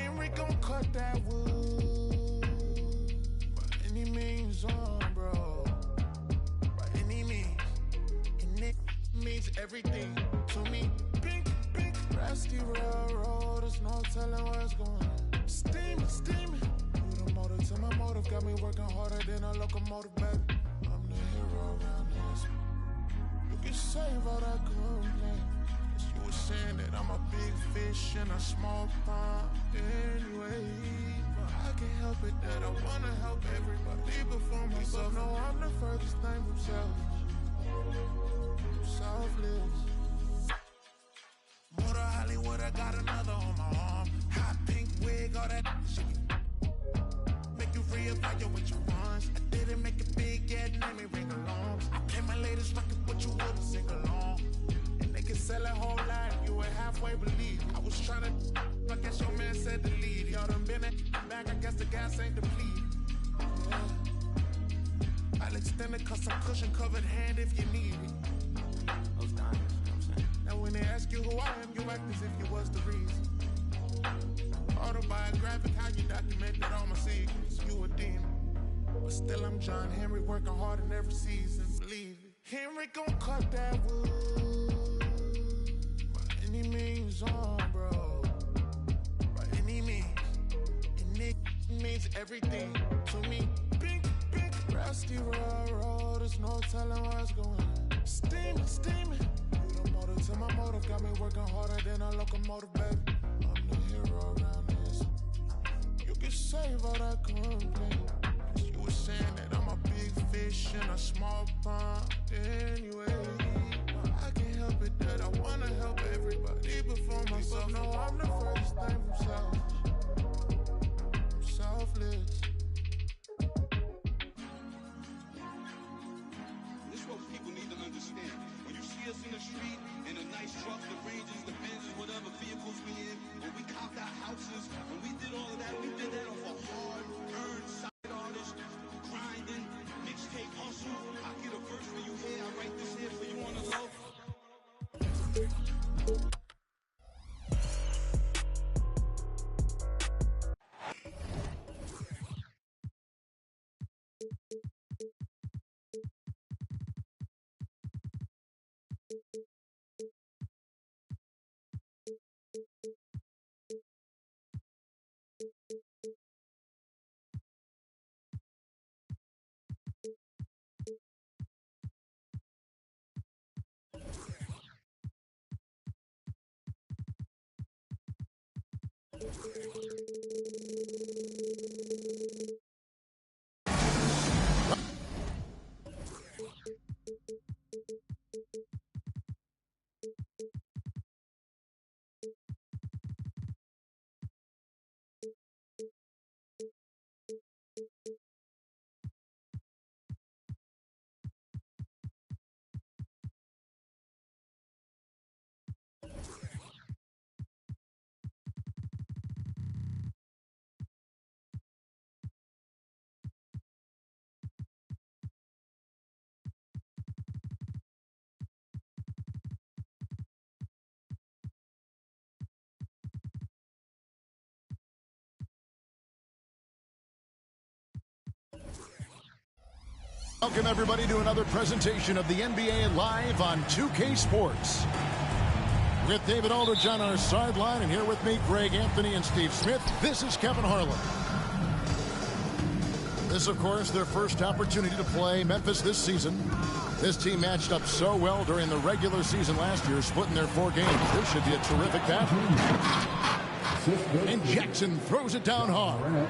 Henry gon' cut that wood. By any means bro. By any means. And it means everything to me. Pink, rusty railroad. There's no telling what's going on. Steaming. You the motor to my motive. Got me working harder than a locomotive, baby. I'm the hero around this. You can save all that complaint. You were saying that I'm a big fish in a small pond anyway. But I can't help it that I wanna help everybody before myself. No, I'm the furthest thing from selfless. Motor Hollywood, I got another on my arm. Hot pink wig, all that shit. Make you reevaluate your funds. I didn't make it big yet, let me ring along. I play my latest record, but you wouldn't sing along. And they can sell a whole lot, you would halfway believe. I was trying to, I guess your man said to lead. Y'all done been back, I guess the gas ain't depleted. Yeah. I'll extend it cause I'm cushion covered hand if you need it. Those diamonds, you know what I'm saying? Now when they ask you who I am, you act as if you was the reason. Autobiographic, how you documented all my secrets. You a demon, but still I'm John Henry, working hard in every season. Believe it. Henry gon' cut that wood. By any means bro. By any means. And it means everything to me. Pink, rusty railroad. There's no telling what's going on. Steaming. You the motor to my motive. Got me working harder than a locomotive, baby. I'm the hero around this. You can save all that complaint. Cause you were saying that I'm a big fish in a small pond anyway. But I can't help it that I wanna help everybody before myself. No, I'm the furthest thing from selfless. This is what people need to understand. When you see us in the street, in a nice truck, the Rangers, the Benzes, whatever vehicles we in, when we copped our houses, when we did all of that, we did that off a hard-earned side artist, grinding, mixtape hustle. I get a verse for you here, I write this here for you on the low. Welcome, everybody, to another presentation of the NBA Live on 2K Sports. With David Aldridge on our sideline, and here with me, Greg Anthony and Steve Smith. This is Kevin Harlan. This, of course, their first opportunity to play Memphis this season. This team matched up so well during the regular season last year, splitting their 4 games. This should be a terrific battle. And Jackson throws it down hard.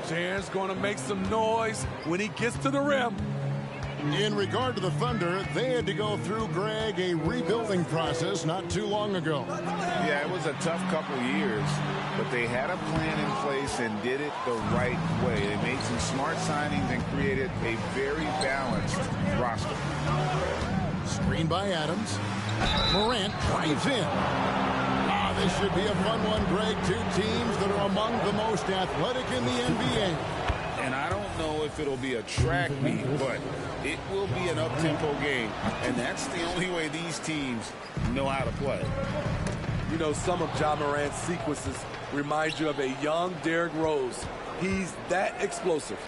Jan's going to make some noise when he gets to the rim. In regard to the Thunder, they had to go through, Greg, a rebuilding process not too long ago. Yeah, it was a tough couple years, but they had a plan in place and did it the right way. They made some smart signings and created a very balanced roster. Screen by Adams. Morant drives in. This should be a fun one, Greg. 2 teams that are among the most athletic in the NBA. And I don't know if it'll be a track meet, but it will be an up-tempo game. And that's the only way these teams know how to play. You know, some of Ja Morant's sequences remind you of a young Derrick Rose. He's that explosive.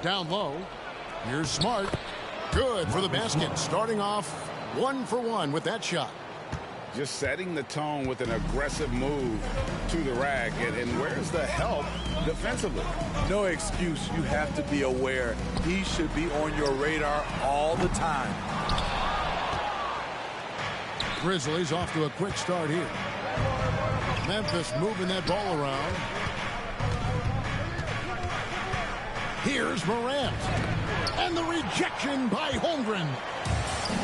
Down low. Here's Smart. Good for the basket. Starting off 1 for 1 with that shot. Just setting the tone with an aggressive move to the rack. And where's the help defensively? No excuse. You have to be aware. He should be on your radar all the time. Grizzlies off to a quick start here. Memphis moving that ball around. Here's Morant. And the rejection by Holmgren.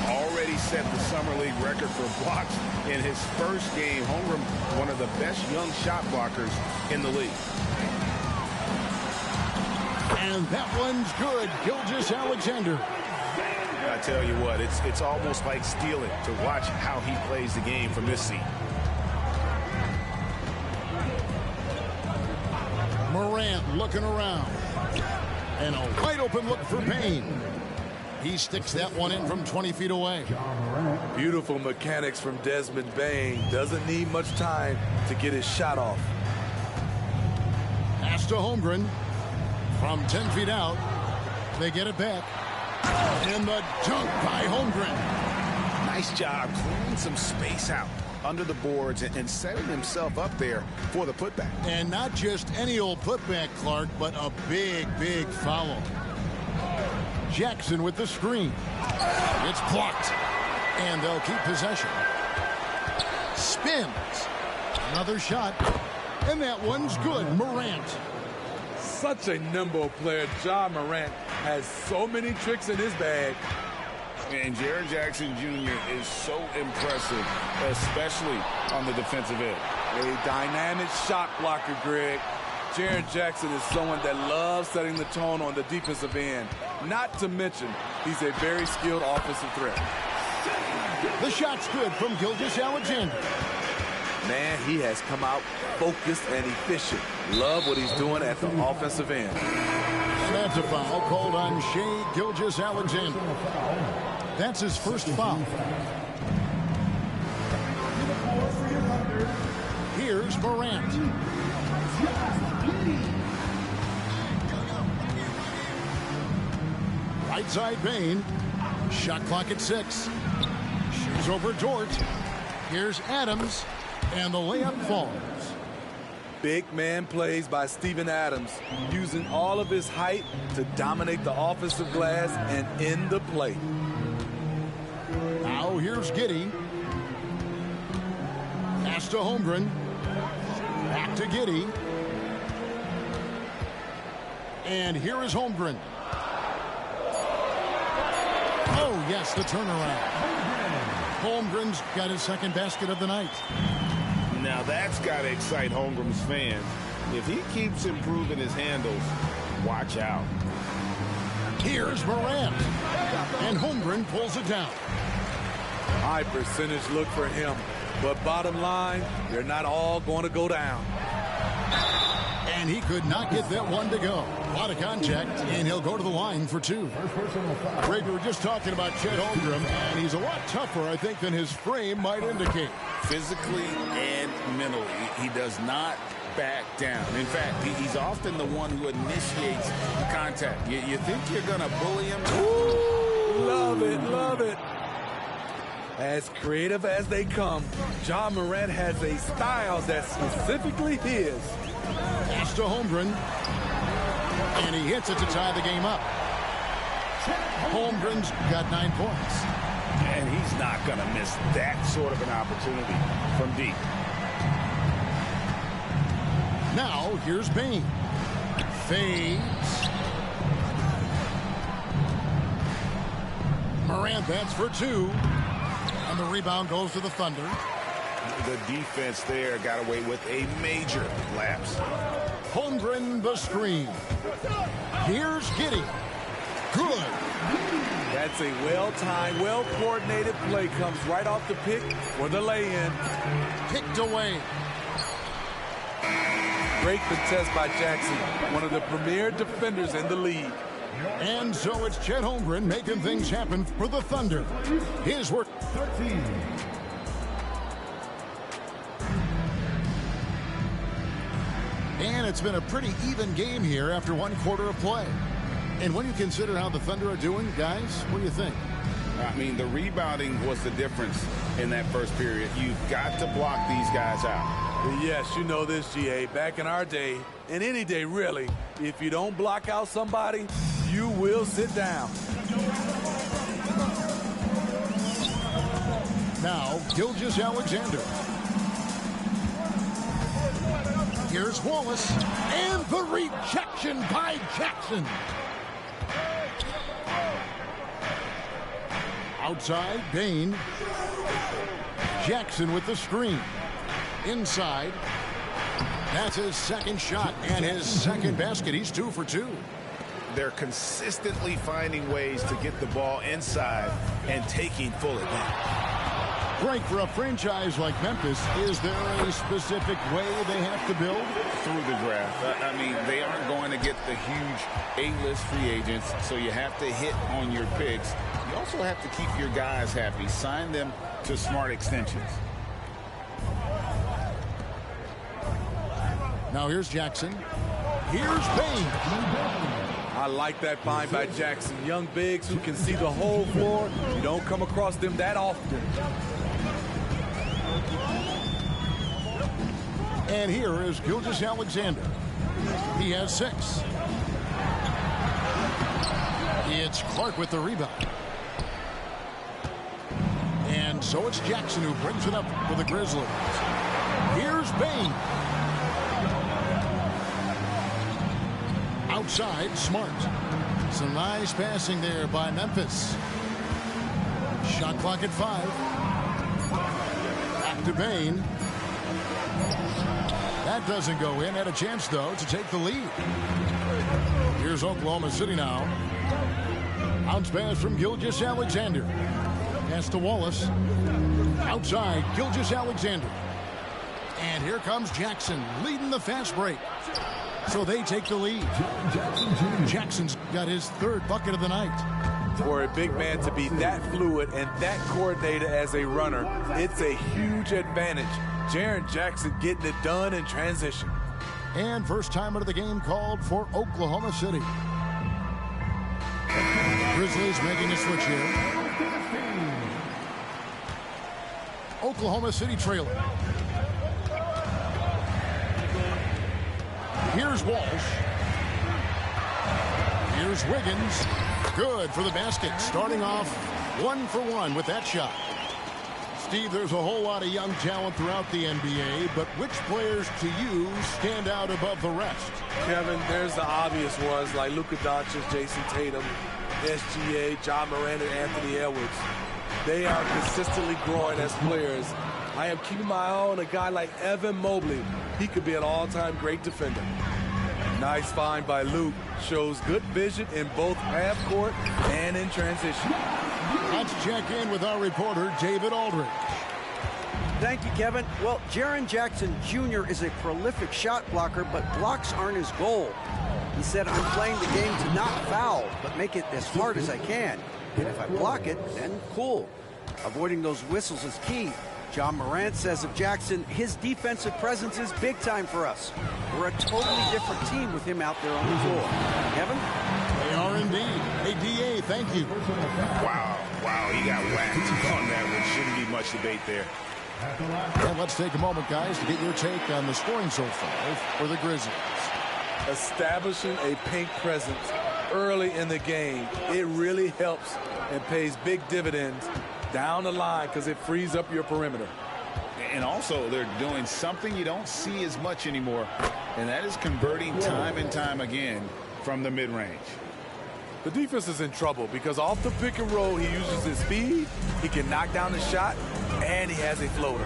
Already set the Summer League record for blocks in his first game. Holmgren, one of the best young shot blockers in the league. And that one's good. Gilgeous-Alexander. I tell you what, it's almost like stealing to watch how he plays the game from this seat. Morant looking around. And a wide open look for Payne. He sticks that one in from 20 feet away. Beautiful mechanics from Desmond Bane. Doesn't need much time to get his shot off. Pass to Holmgren. From 10 feet out. They get it back. And the dunk by Holmgren. Nice job clearing some space out under the boards and setting himself up there for the putback. And not just any old putback, Clark, but a big, big foul. Jackson with the screen. It's blocked. And they'll keep possession. Spins. Another shot. And that one's good. Morant. Such a nimble player. Ja Morant has so many tricks in his bag. And Jaren Jackson Jr. is so impressive, especially on the defensive end. A dynamic shot blocker, Greg. Jaren Jackson is someone that loves setting the tone on the defensive end. Not to mention, he's a very skilled offensive threat. The shot's good from Gilgeous-Alexander. Man, he has come out focused and efficient. Love what he's doing at the offensive end. That's a foul called on Shai Gilgeous-Alexander. That's his first foul. Here's Morant. Right side Payne. Shot clock at 6. Shoots over Dort. Here's Adams. And the layup falls. Big man plays by Steven Adams, using all of his height to dominate the offensive glass and end the play. Now here's Giddey. Pass to Holmgren. Back to Giddey. And here is Holmgren. Oh, yes, the turnaround. Holmgren's got his second basket of the night. Now that's got to excite Holmgren's fans. If he keeps improving his handles, watch out. Here's Morant. And Holmgren pulls it down. High percentage look for him. But bottom line, they're not all going to go down. And he could not get that one to go. A lot of contact, and he'll go to the line for 2. Greg, we were just talking about Chet Holmgren, and he's a lot tougher, I think, than his frame might indicate. Physically and mentally, he does not back down. In fact, he's often the one who initiates contact. You think you're going to bully him? Ooh, love it, love it. As creative as they come, Ja Morant has a style that's specifically his. Pass to Holmgren. And he hits it to tie the game up. Holmgren's got 9 points. And he's not going to miss that sort of an opportunity from deep. Now, here's Payne. Fades. Morant bats for 2. And the rebound goes to the Thunder. The defense there got away with a major lapse. Holmgren the screen. Here's Giddey. Good. That's a well-timed, well-coordinated play. Comes right off the pick for the lay-in. Picked away. Great contest by Jackson, one of the premier defenders in the league. And so it's Chet Holmgren making things happen for the Thunder. His work. 13. And it's been a pretty even game here after one quarter of play. And when you consider how the Thunder are doing, guys, what do you think? I mean, the rebounding was the difference in that first period. You've got to block these guys out. Yes, you know this, GA. Back in our day, and any day really, if you don't block out somebody, you will sit down. Now, Gilgeous-Alexander. Here's Wallace, and the rejection by Jackson. Outside, Bane. Jackson with the screen. Inside. That's his second shot and his second basket. He's 2 for 2. They're consistently finding ways to get the ball inside and taking full advantage. Frank, for a franchise like Memphis, is there a specific way they have to build? Through the draft. I mean, they aren't going to get the huge A-list free agents, so you have to hit on your picks. You also have to keep your guys happy. Sign them to smart extensions. Now here's Jackson. Here's Bane. I like that find by Jackson. Young bigs who can see the whole floor. You don't come across them that often. And here is Gilgeous-Alexander. He has 6. It's Clark with the rebound. And so it's Jackson who brings it up for the Grizzlies. Here's Bane. Outside, Smart. Some nice passing there by Memphis. Shot clock at 5. Back to Bane. That doesn't go in. Had a chance, though, to take the lead. Here's Oklahoma City now. Bounce pass from Gilgeous-Alexander. Pass to Wallace. Outside, Gilgeous-Alexander. And here comes Jackson, leading the fast break. So they take the lead. Jackson's got his 3rd bucket of the night. For a big man to be that fluid and that coordinated as a runner, it's a huge advantage. Jaren Jackson getting it done in transition. And first timer of the game called for Oklahoma City. Grizzlies making a switch here. Oklahoma City trailing. Here's Walsh. Here's Wiggins. Good for the basket. Starting off 1 for 1 with that shot. Steve, there's a whole lot of young talent throughout the NBA, but which players to you stand out above the rest? Kevin, there's the obvious ones like Luka Doncic, Jason Tatum, SGA, John Morant, and Anthony Edwards. They are consistently growing as players. I am keeping my eye on a guy like Evan Mobley. He could be an all-time great defender. Nice find by Luke. Shows good vision in both half court and in transition. Let's check in with our reporter, David Aldridge. Thank you, Kevin. Well, Jaren Jackson Jr. is a prolific shot blocker, but blocks aren't his goal. He said, I'm playing the game to not foul, but make it as hard as I can. And if I block it, then cool. Avoiding those whistles is key. John Morant says of Jackson, his defensive presence is big time for us. We're a totally different team with him out there on the floor. Kevin? They are indeed. Hey, DA, thank you. Wow, he got whacked on that one. Shouldn't be much debate there. Well, let's take a moment, guys, to get your take on the scoring so far for the Grizzlies. Establishing a paint presence early in the game, it really helps and pays big dividends down the line because it frees up your perimeter. And also, they're doing something you don't see as much anymore, and that is converting time and time again from the mid-range. The defense is in trouble because off the pick and roll, he uses his speed, he can knock down the shot, and he has a floater.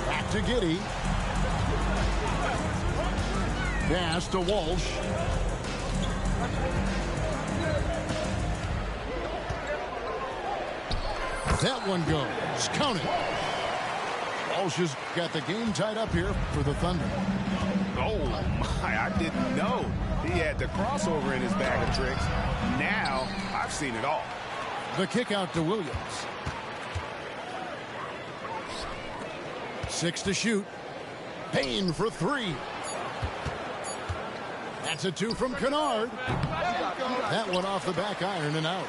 Back to Giddey. Pass to Walsh. That one goes. Count it. Walsh has got the game tied up here for the Thunder. Oh, my, I didn't know He had the crossover in his bag of tricks. Now, I've seen it all. The kick out to Williams. 6 to shoot. Payne for 3. That's a 2 from Kennard. That one off the back iron and out.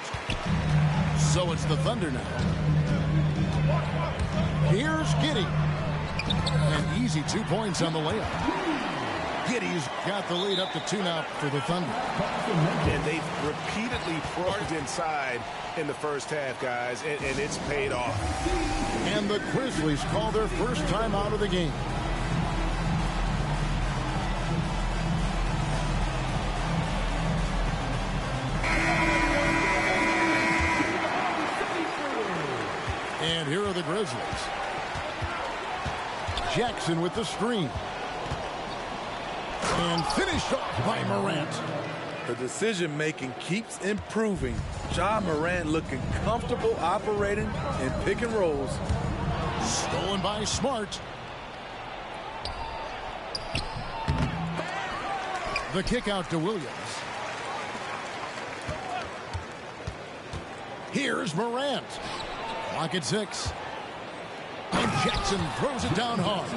So it's the Thunder now. Here's Giddey. An easy 2 points on the layup. Giddey's got the lead up to 2 now for the Thunder. And they've repeatedly probed inside in the first half, guys, and it's paid off. And the Grizzlies call their first time out of the game. And here are the Grizzlies. Jackson with the screen. And finished off by Morant. The decision-making keeps improving. Ja Morant looking comfortable operating in pick and rolls. Stolen by Smart. The kick out to Williams. Here's Morant. Clock at 6. And Jackson throws it down hard.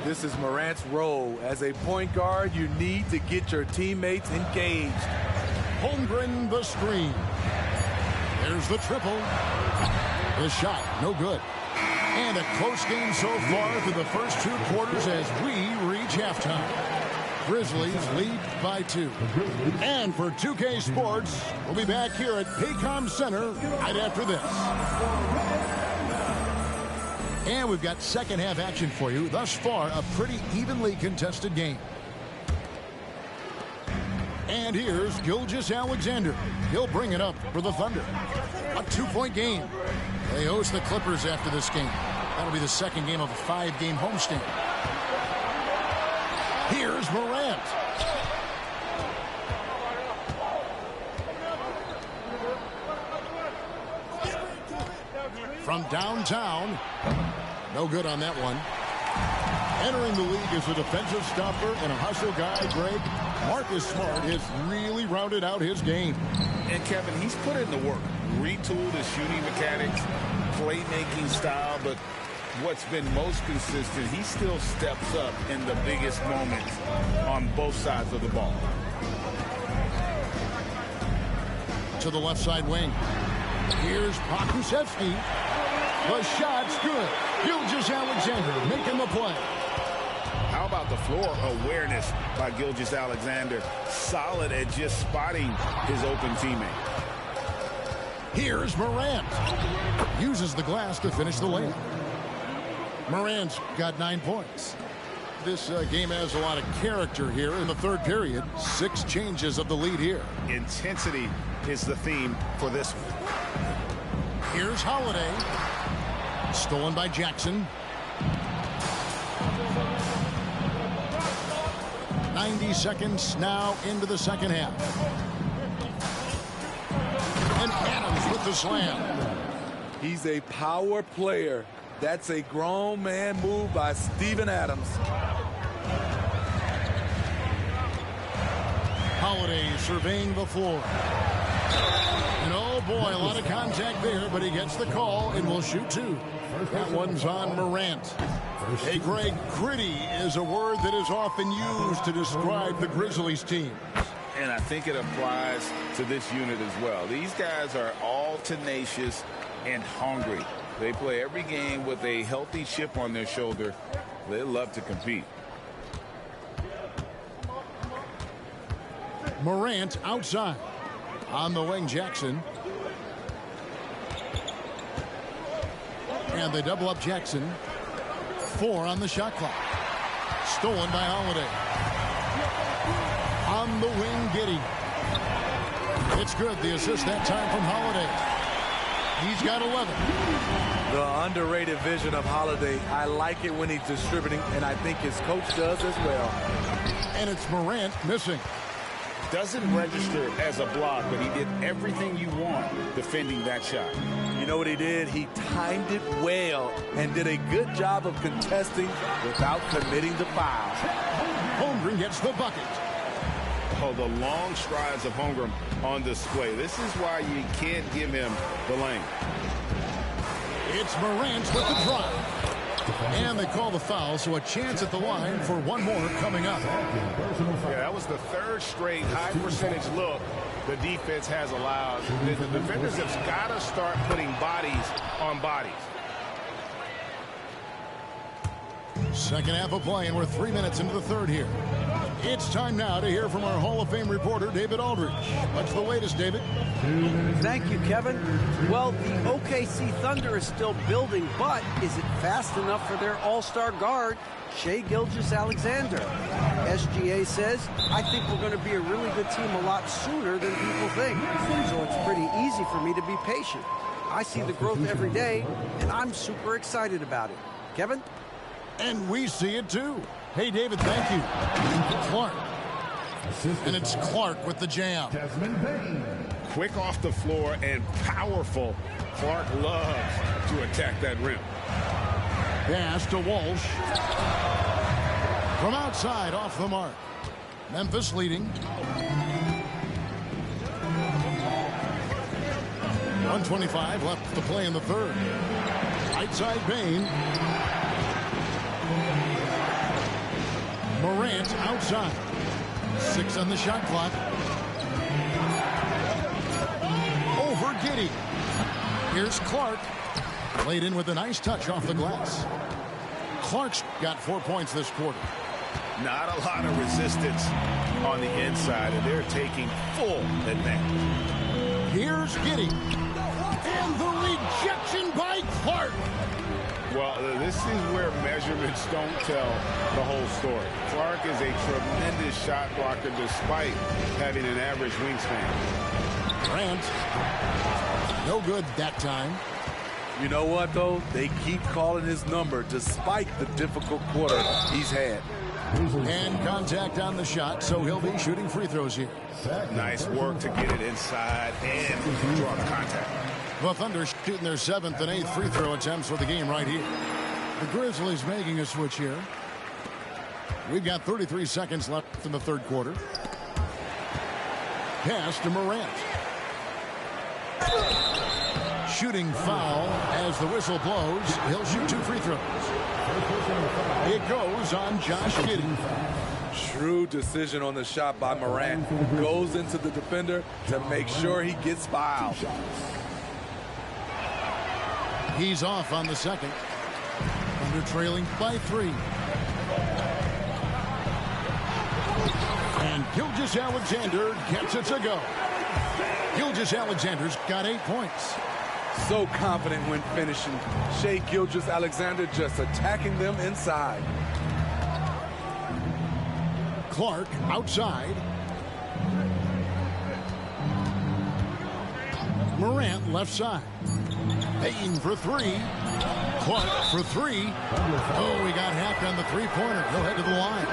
This is Morant's role. As a point guard, you need to get your teammates engaged. Holmgren the screen. There's the triple. The shot, no good. And a close game so far through the first 2 quarters as we reach halftime. Grizzlies lead by 2. And for 2K Sports, we'll be back here at Paycom Center right after this. And we've got second half action for you. Thus far, a pretty evenly contested game. And here's Gilgeous-Alexander. He'll bring it up for the Thunder. A 2-point game. They host the Clippers after this game. That'll be the second game of a 5-game homestand. Here's Morant. From downtown. No good on that one. Entering the league as a defensive stopper and a hustle guy, Greg, Marcus Smart has really rounded out his game. And Kevin, he's put in the work. Retooled his shooting mechanics, playmaking style, but what's been most consistent, he still steps up in the biggest moments on both sides of the ball. To the left side wing. Here's Pokusevski. The shot's good. Gilgeous-Alexander making the play. How about the floor awareness by Gilgeous-Alexander? Solid at just spotting his open teammate. Here's Morant. Uses the glass to finish the layup. Morant's got 9 points. This game has a lot of character here in the third period. 6 changes of the lead here. Intensity is the theme for this one. Here's Holiday. Stolen by Jackson. 90 seconds now into the second half. And Adams with the slam. He's a power player. That's a grown man move by Steven Adams. Holiday surveying the floor. And oh boy, a lot of contact there, but he gets the call and will shoot 2. That one's on Morant. Hey, Greg, gritty is a word that is often used to describe the Grizzlies team. And I think it applies to this unit as well. These guys are all tenacious and hungry. They play every game with a healthy chip on their shoulder. They love to compete. Morant outside. On the wing, Jackson. And they double up Jackson. 4 on the shot clock. Stolen by Holiday. On the wing, Giddey. It's good. The assist that time from Holiday. He's got 11. The underrated vision of Holiday. I like it when he's distributing, and I think his coach does as well. And it's Morant missing. Doesn't register as a block, but he did everything you want defending that shot. You know what he did? He timed it well and did a good job of contesting without committing the foul. Holmgren gets the bucket. Oh, the long strides of Holmgren on display. This is why you can't give him the lane. It's Morant with the drive. And they call the foul, so a chance at the line for one more coming up. Yeah, that was the third straight high percentage look the defense has allowed. The defenders have got to start putting bodies on bodies. Second half of play, and we're 3 minutes into the third here. It's time now to hear from our Hall of Fame reporter, David Aldridge. What's the latest, David? Thank you, Kevin. Well, the OKC Thunder is still building, but is it fast enough for their all-star guard, Shai Gilgeous-Alexander? SGA says, I think we're going to be a really good team a lot sooner than people think. So it's pretty easy for me to be patient. I see the growth every day, and I'm super excited about it. Kevin? And we see it too. Hey, David, thank you. Clark. And it's Clark with the jam. Quick off the floor and powerful. Clark loves to attack that rim. Pass to Walsh. From outside, off the mark. Memphis leading. 1:25 left to play in the third. Right side Bane. Morant outside. 6 on the shot clock. Over Giddey. Here's Clark. Laid in with a nice touch off the glass. Clark's got 4 points this quarter. Not a lot of resistance on the inside, and they're taking full advantage. Here's Giddey. And the rejection by Clark. Well, this is where measurements don't tell the whole story. Clark is a tremendous shot blocker despite having an average wingspan. Grant. No good that time. You know what, though? They keep calling his number despite the difficult quarter he's had. And contact on the shot, so he'll be shooting free throws here. Nice work to get it inside and draw the contact. The Thunder shooting their 7th and 8th free throw attempts for the game right here. The Grizzlies making a switch here. We've got 33 seconds left in the third quarter. Pass to Morant. Shooting foul as the whistle blows. He'll shoot 2 free throws. It goes on Josh Giddey. Shrewd decision on the shot by Morant. Goes into the defender to make sure he gets fouled. He's off on the second. Thunder trailing by 3. And Gilgeous-Alexander gets it to go. Gilgeous-Alexander's got 8 points. So confident when finishing. Shai Gilgeous-Alexander just attacking them inside. Clark outside. Morant left side. Payton for 3. Clark for 3. Oh, we got hacked on the three-pointer. He'll head to the line.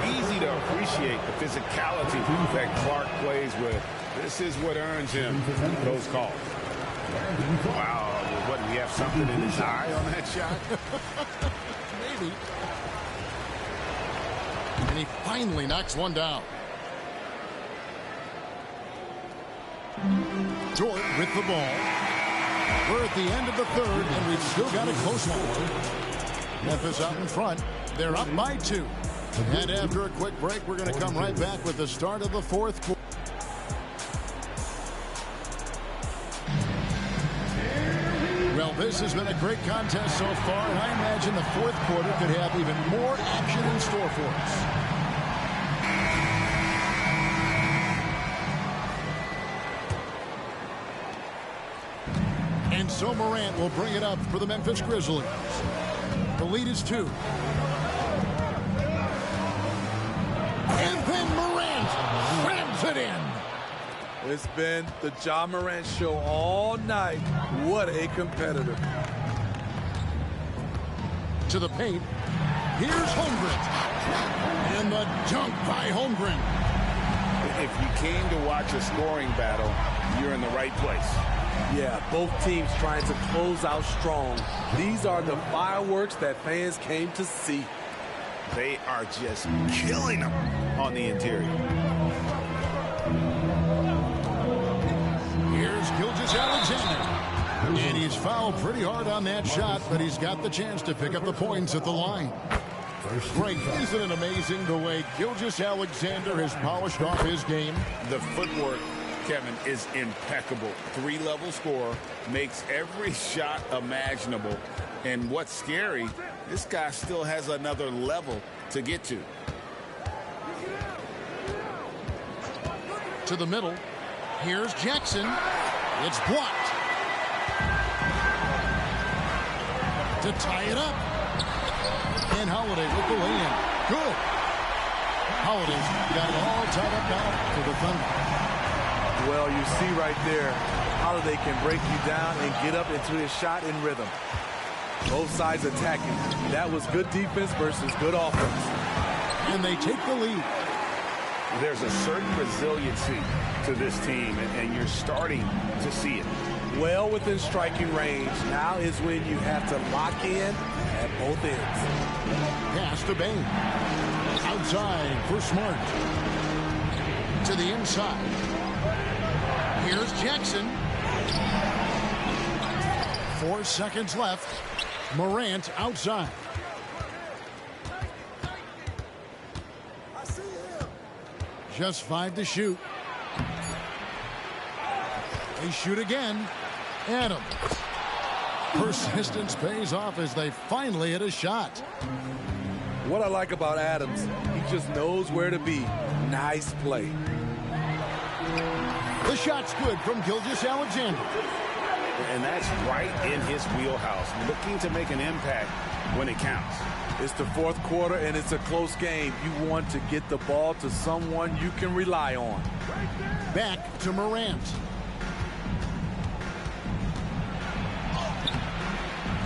Easy to appreciate the physicality that Clark plays with. This is what earns him those calls. Wow, what, do we have something in his eye on that shot? Maybe. And he finally knocks one down. Dort with the ball. We're at the end of the third, and we've still got a close one. Memphis out in front. They're up by 2. And after a quick break, we're going to come right back with the start of the fourth quarter. Well, this has been a great contest so far, and I imagine the fourth quarter could have even more action in store for us. And so Morant will bring it up for the Memphis Grizzlies. The lead is 2. And then Morant grabs it in. It's been the Ja Morant show all night. What a competitor. To the paint. Here's Holmgren. And the dunk by Holmgren. If you came to watch a scoring battle, you're in the right place. Yeah, both teams trying to close out strong. These are the fireworks that fans came to see. They are just killing them on the interior. Here's Gilgeous-Alexander. And he's fouled pretty hard on that shot, but he's got the chance to pick up the points at the line. Greg, isn't it amazing the way Gilgeous-Alexander has polished off his game? The footwork, Kevin, is impeccable. 3-level scorer, makes every shot imaginable. And what's scary, this guy still has another level to get to. To the middle. Here's Jackson. It's blocked. To tie it up. And Holiday with the lay-in. Good. Holiday's got it all tied up now for the Thunder. Well, you see right there, Holiday can break you down and get up into his shot in rhythm. Both sides attacking. That was good defense versus good offense. And they take the lead. There's a certain resiliency to this team, and you're starting to see it. Well within striking range. Now is when you have to lock in at both ends. Pass to Bain. Outside for Smart. To the inside. Here's Jackson. 4 seconds left. Morant outside. Just 5 to shoot. They shoot again. Adams. Persistence pays off as they finally hit a shot. What I like about Adams, he just knows where to be. Nice play. The shot's good from Gilgeous-Alexander. And that's right in his wheelhouse, looking to make an impact when it counts. It's the fourth quarter, and it's a close game. You want to get the ball to someone you can rely on. Back to Morant.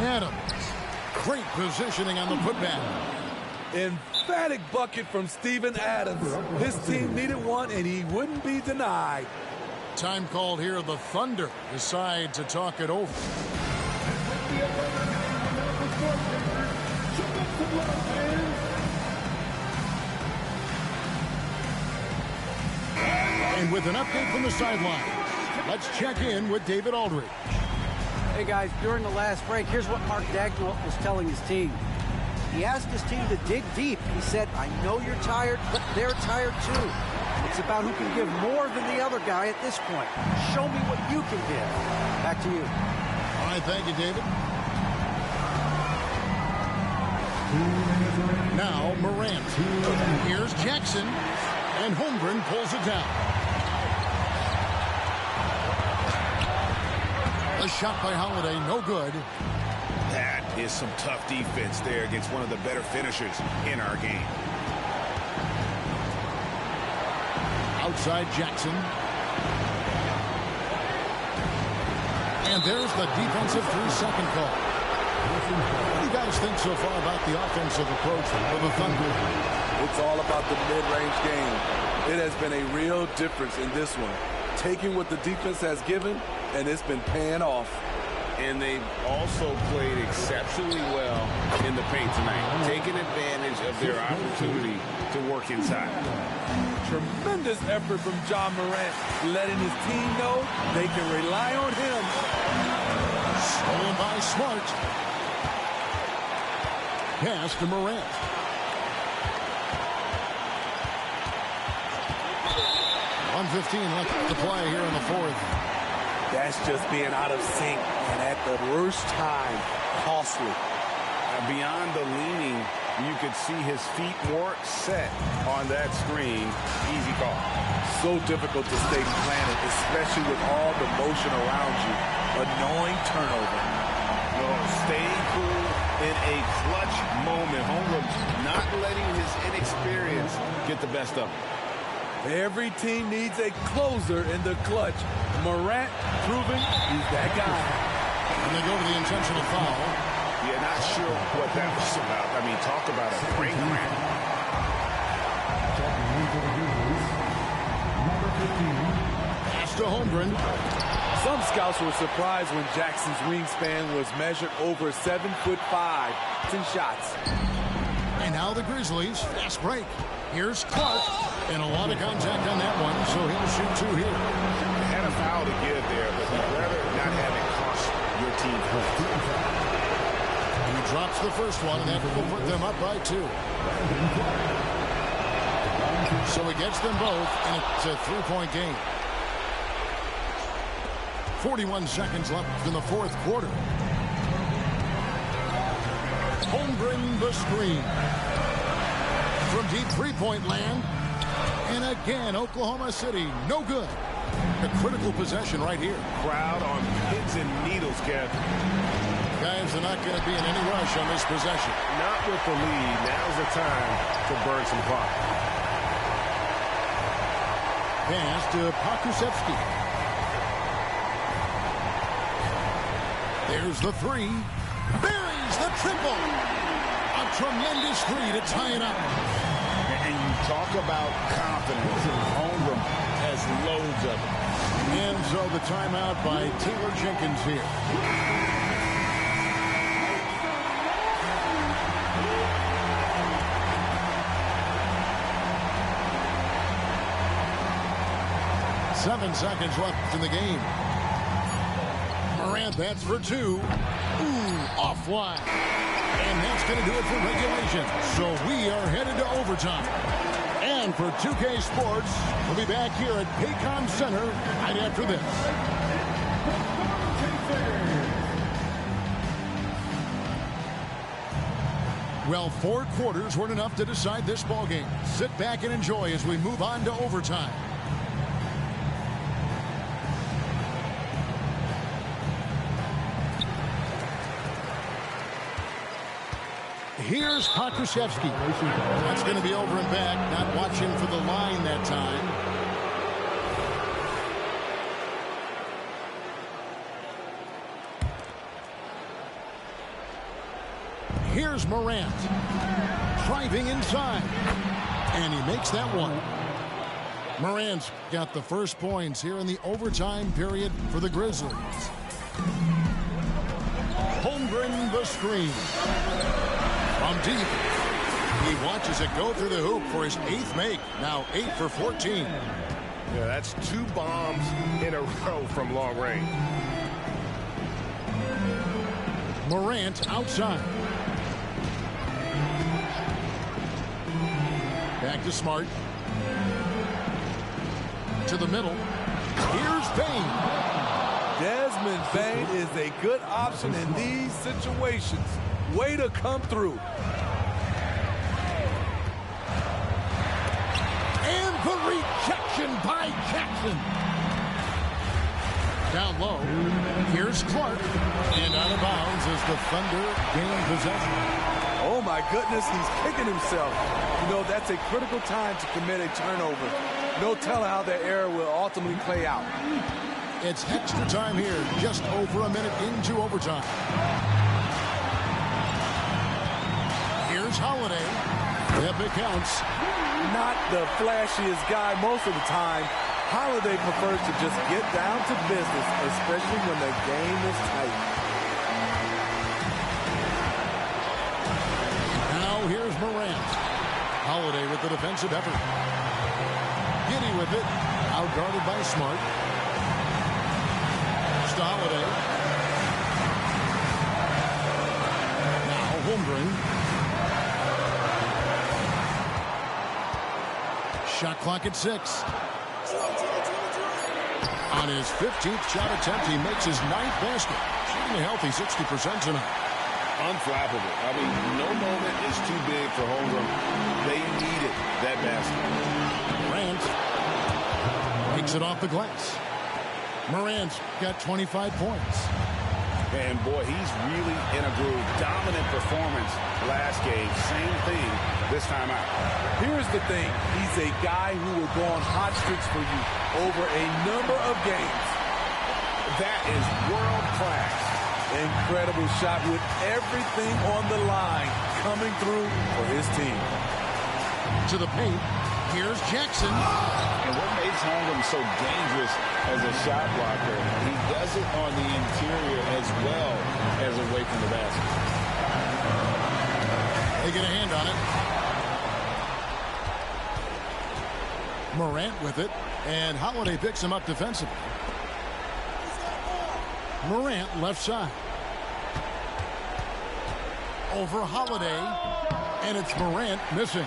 Adams. Great positioning on the putback. Emphatic bucket from Steven Adams. His team needed one, and he wouldn't be denied. Time called here. The Thunder decide to talk it over. And with an update from the sideline, let's check in with David Aldridge. Hey guys, during the last break, here's what Mark Daigneault was telling his team. He asked his team to dig deep. He said, I know you're tired, but they're tired too. It's about who can give more than the other guy at this point. Show me what you can give. Back to you. All right, thank you, David. Now Morant. Here's Jackson. And Holmgren pulls it down. A shot by Holiday, no good. That is some tough defense there against one of the better finishers in our game. Outside Jackson. And there's the defensive 3-second call. What do you guys think so far about the offensive approach of the Thunder? It's all about the mid-range game. It has been a real difference in this one. Taking what the defense has given, and it's been paying off. And they've also played exceptionally well in the paint tonight, taking advantage of their opportunity to work inside. Tremendous effort from John Morant, letting his team know they can rely on him. Stolen by Smart. Pass to Morant. .115 left to play here in the fourth. That's just being out of sync, and at the worst time, costly. Beyond the leaning, you could see his feet more set on that screen. Easy call. So difficult to stay planted, especially with all the motion around you. Annoying turnover. Well, staying cool in a clutch moment. Holmgren not letting his inexperience get the best of him. Every team needs a closer in the clutch. Morant proving he's that guy. And they go to the intentional foul. Yeah, not sure what that was about. I mean, talk about a brain cramp. Pass to Holmgren. Some scouts were surprised when Jackson's wingspan was measured over 7'5". 10 shots. And now the Grizzlies. Fast break. Here's Clark. And a lot of contact on that one, so he'll shoot two here. Had a foul to give there, but you'd rather not have it cost your team points. He drops the first one, and that will put them up by 2. So he gets them both, and it's a 3-point game. 41 seconds left in the fourth quarter. Holmgren the screen. From deep three-point land. And again, Oklahoma City, no good. A critical possession right here. Crowd on pins and needles, Kev. Guys are not going to be in any rush on this possession. Not with the lead. Now's the time to burn some clock. Pass to Pokusevski. There's the three. Buries the triple. A tremendous three to tie it up. And you talk about confidence. Holmgren has loads of it. And so the timeout by Taylor Jenkins here. Seven seconds left in the game. Morant bats for 2. Ooh, offline. And that's going to do it for regulation. So we are headed to overtime. And for 2K Sports, we'll be back here at Paycom Center right after this. Well, 4 quarters weren't enough to decide this ballgame. Sit back and enjoy as we move on to overtime. Here's Pokusevski. That's going to be over and back. Not watching for the line that time. Here's Morant. Driving inside. And he makes that one. Morant's got the first points here in the overtime period for the Grizzlies. Holmgren the screen. From deep, he watches it go through the hoop for his 8th make. Now 8 for 14. Yeah, that's 2 bombs in a row from long range. Morant outside. Back to Smart. To the middle. Here's Bane. Desmond Bane is a good option in these situations. Way to come through. And the rejection by Jackson. Down low. Here's Clark. And out of bounds as the Thunder gain possession. Oh, my goodness, he's kicking himself. You know, that's a critical time to commit a turnover. No telling how that error will ultimately play out. It's extra time here, just over a minute into overtime. Here's Holiday. Yep, it counts. Not the flashiest guy most of the time. Holiday prefers to just get down to business, especially when the game is tight. Now here's Morant. Holiday with the defensive effort. Giddy with it. Outguarded by Smart. Holiday. Now Holmgren. Shot clock at 6. On his 15th shot attempt, he makes his 9th basket. Shooting a healthy 60% tonight. Unflappable. I mean, no moment is too big for Holmgren. They needed that basket. Morant takes it off the glass. Morant's got 25 points. And, boy, he's really in a groove. Dominant performance last game. Same thing this time out. Here's the thing. He's a guy who will go on hot streaks for you over a number of games. That is world class. Incredible shot with everything on the line coming through for his team. To the paint. Here's Jackson. And what makes Holmgren so dangerous as a shot blocker, he does it on the interior as well as away from the basket. They get a hand on it. Morant with it, and Holiday picks him up defensively. Morant left side. Over Holiday, and it's Morant missing.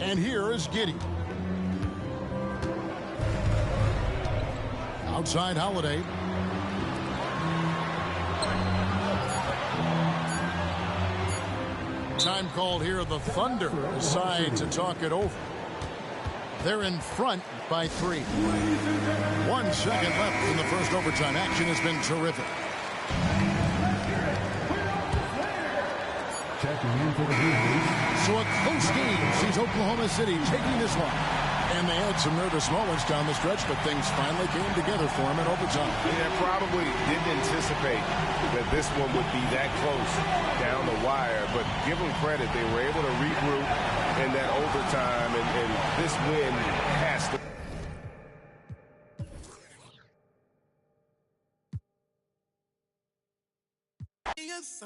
And here is Giddey. Outside Holiday. Time called here. The Thunder decide to talk it over. They're in front by 3. 1 second left in the first overtime. Action has been terrific. Checking in for the Blue. So a close game sees Oklahoma City taking this one. And they had some nervous moments down the stretch, but things finally came together for them in overtime. Yeah, probably didn't anticipate that this one would be that close down the wire, but give them credit. They were able to regroup in that overtime, and this win has to... Yes,